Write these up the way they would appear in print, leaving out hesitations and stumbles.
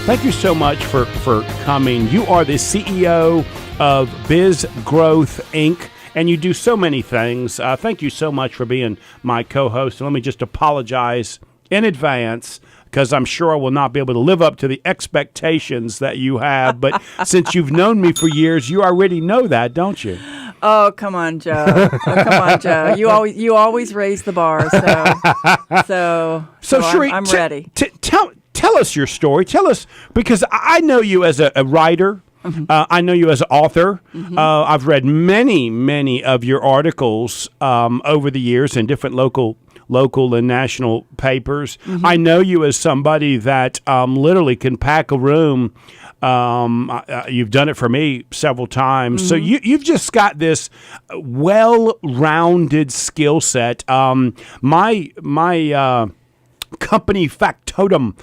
Thank you so much for coming. You are the CEO of Biz Growth Inc., and you do so many things. Thank you so much for being my co-host. And let me just apologize in advance because I'm sure I will not be able to live up to the expectations that you have. But since you've known me for years, you already know that, don't you? Oh, come on, Joe. You always raise the bar. So Sherre, I'm ready. Tell us your story. Tell us, because I know you as a writer. Mm-hmm. I know you as an author. Mm-hmm. I've read many of your articles over the years in different local and national papers. Mm-hmm. I know you as somebody that literally can pack a room. You've done it for me several times. Mm-hmm. So you've just got this well-rounded skill set. My company factotum,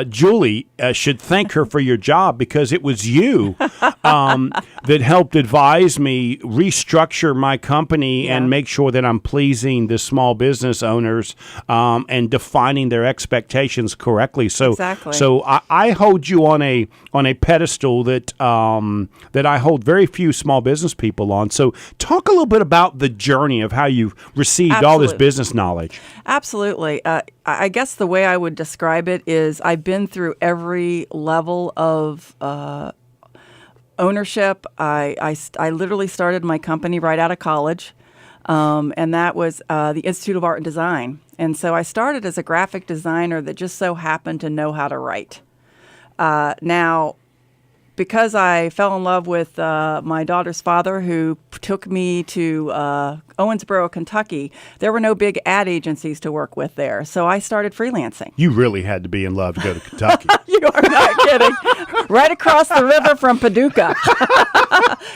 Julie, should thank her for your job, because it was you that helped advise me restructure my company and make sure that I'm pleasing the small business owners and defining their expectations correctly. So, exactly. So I hold you on a pedestal that I hold very few small business people on. So talk a little bit about the journey of how you've received all this business knowledge. Absolutely. I guess the way I would describe it is I've been through every level of ownership. I literally started my company right out of college, and that was the Institute of Art and Design. And so I started as a graphic designer that just so happened to know how to write. Now, because I fell in love with my daughter's father, who took me to Owensboro, Kentucky, there were no big ad agencies to work with there. So I started freelancing. You really had to be in love to go to Kentucky. You are not kidding. Right across the river from Paducah.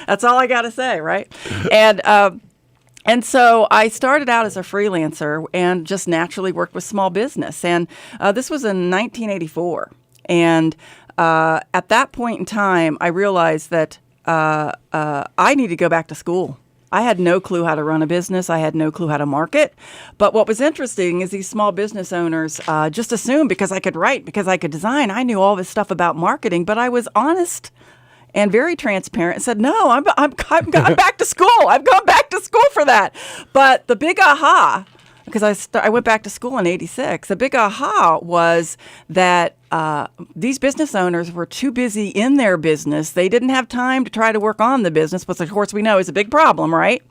That's all I got to say, right? And so I started out as a freelancer and just naturally worked with small business. And this was in 1984. And at that point in time, I realized that I needed to go back to school. I had no clue how to run a business. I had no clue how to market. But what was interesting is these small business owners just assumed because I could write, because I could design, I knew all this stuff about marketing. But I was honest and very transparent and said, no, I'm back to school. I've gone back to school for that. But the big aha, because I went back to school in '86, the big aha was that these business owners were too busy in their business. They didn't have time to try to work on the business, which of course we know is a big problem, right?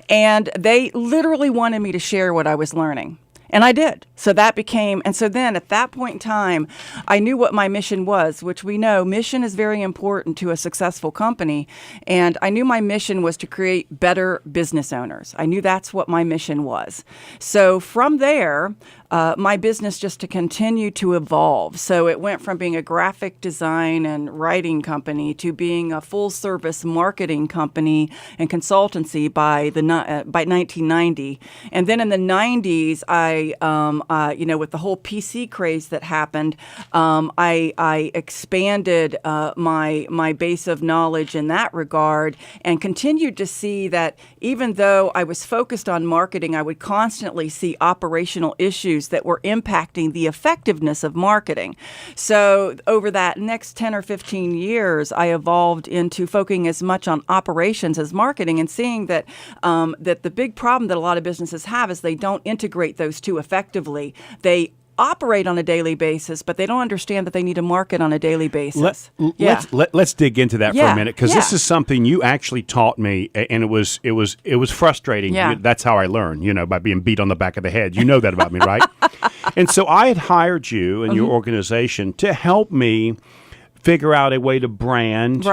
And they literally wanted me to share what I was learning. And I did. So then at that point in time, I knew what my mission was, which we know mission is very important to a successful company. And I knew my mission was to create better business owners. I knew that's what my mission was. So from there, my business just to continue to evolve. So it went from being a graphic design and writing company to being a full-service marketing company and consultancy by 1990. And then in the 90s, with the whole PC craze that happened, I expanded my base of knowledge in that regard and continued to see that even though I was focused on marketing, I would constantly see operational issues that were impacting the effectiveness of marketing. So over that next 10 or 15 years, I evolved into focusing as much on operations as marketing and seeing that that the big problem that a lot of businesses have is they don't integrate those two effectively. They operate on a daily basis, but they don't understand that they need to market on a daily basis. Let's dig into that for a minute, because this is something you actually taught me, and it was frustrating. Yeah. That's how I learned, by being beat on the back of the head. You know that about me, right? And so I had hired you and your organization to help me figure out a way to brand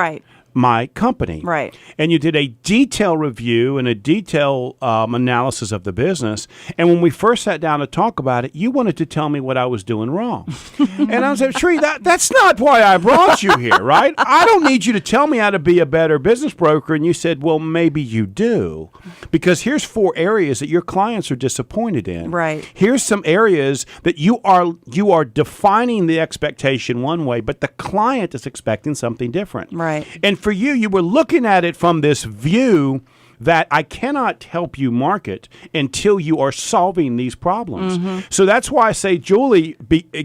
my company. Right. And you did a detailed review and a detailed analysis of the business. And when we first sat down to talk about it, you wanted to tell me what I was doing wrong. And I was like, Sherre, that's not why I brought you here, right? I don't need you to tell me how to be a better business broker. And you said, well, maybe you do. Because here's 4 areas that your clients are disappointed in. Right. Here's some areas that you are defining the expectation one way, but the client is expecting something different. Right. And for you were looking at it from this view that I cannot help you market until you are solving these problems. So that's why I say Julie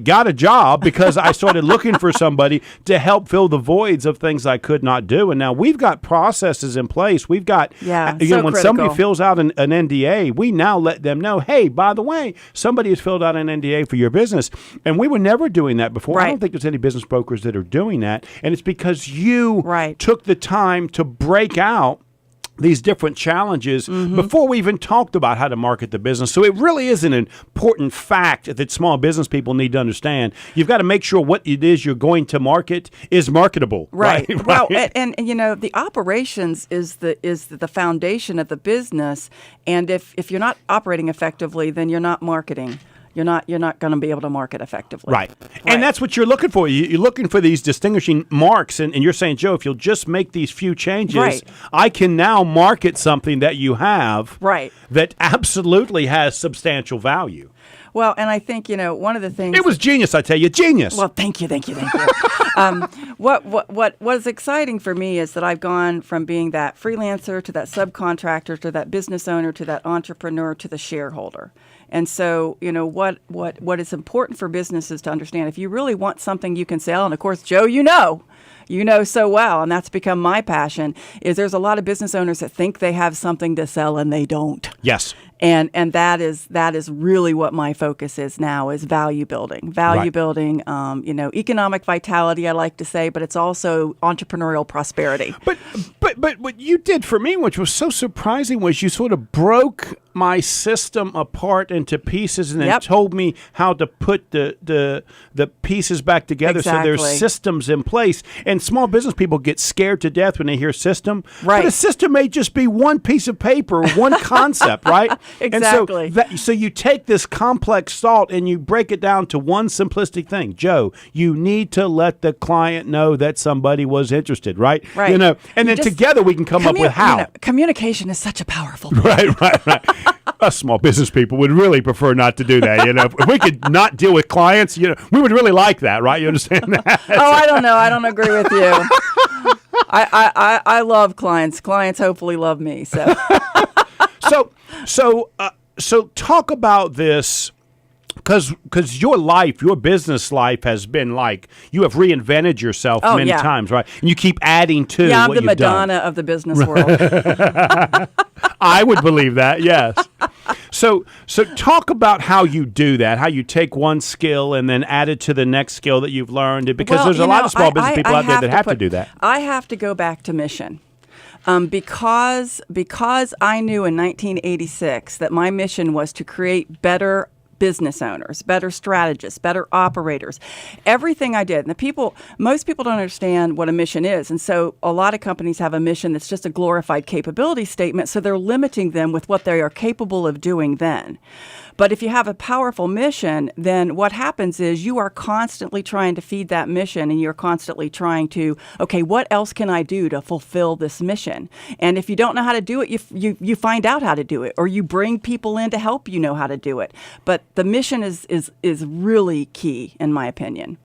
got a job, because I started looking for somebody to help fill the voids of things I could not do. And now we've got processes in place. We've got, when somebody fills out an NDA, we now let them know, hey, by the way, somebody has filled out an NDA for your business. And we were never doing that before. Right. I don't think there's any business brokers that are doing that. And it's because you took the time to break out these different challenges before we even talked about how to market the business. So it really is an important fact that small business people need to understand. You've got to make sure what it is you're going to market is marketable. Right. Well, and the operations is the foundation of the business. And if you're not operating effectively, then you're not marketing. You're not going to be able to market effectively. Right. And that's what you're looking for. You're looking for these distinguishing marks. And you're saying, Joe, if you'll just make these few changes, I can now market something that you have that absolutely has substantial value. Well, and I think, one of the things... It was genius, I tell you. Genius. Well, thank you. What was exciting for me is that I've gone from being that freelancer to that subcontractor to that business owner to that entrepreneur to the shareholder. And so, what is important for businesses to understand, if you really want something you can sell, and of course, Joe, you know so well, and that's become my passion, is there's a lot of business owners that think they have something to sell and they don't. Yes. And that is really what my focus is now, is value building. Building, economic vitality, I like to say, but it's also entrepreneurial prosperity. But what you did for me, which was so surprising, was you sort of broke my system apart into pieces and then told me how to put the pieces back together. So there's systems in place. And small business people get scared to death when they hear system. Right. But a system may just be one piece of paper, one concept, right? Exactly. And so you take this complex thought and you break it down to one simplistic thing. Joe, you need to let the client know that somebody was interested, right? Right. And then together we can come up with how. Communication is such a powerful thing. Right. Us small business people would really prefer not to do that. If we could not deal with clients, we would really like that, right? You understand that? Oh, I don't know. I don't agree with you. I love clients. Clients hopefully love me. So talk about this, because your business life has been like, you have reinvented yourself many times, right? And you keep adding to what you've done. I'm the Madonna of the business world. I would believe that, yes. So talk about how you do that, how you take one skill and then add it to the next skill that you've learned, because there's a lot of small business people out there that have to do that. I have to go back to mission. Because I knew in 1986 that my mission was to create better business owners, better strategists, better operators. Everything I did, and most people don't understand what a mission is. And so a lot of companies have a mission that's just a glorified capability statement, so they're limiting them with what they are capable of doing then. But if you have a powerful mission, then what happens is you are constantly trying to feed that mission, and you're constantly trying to, okay, what else can I do to fulfill this mission? And if you don't know how to do it, you find out how to do it, or you bring people in to help you know how to do it. But the mission is really key, in my opinion.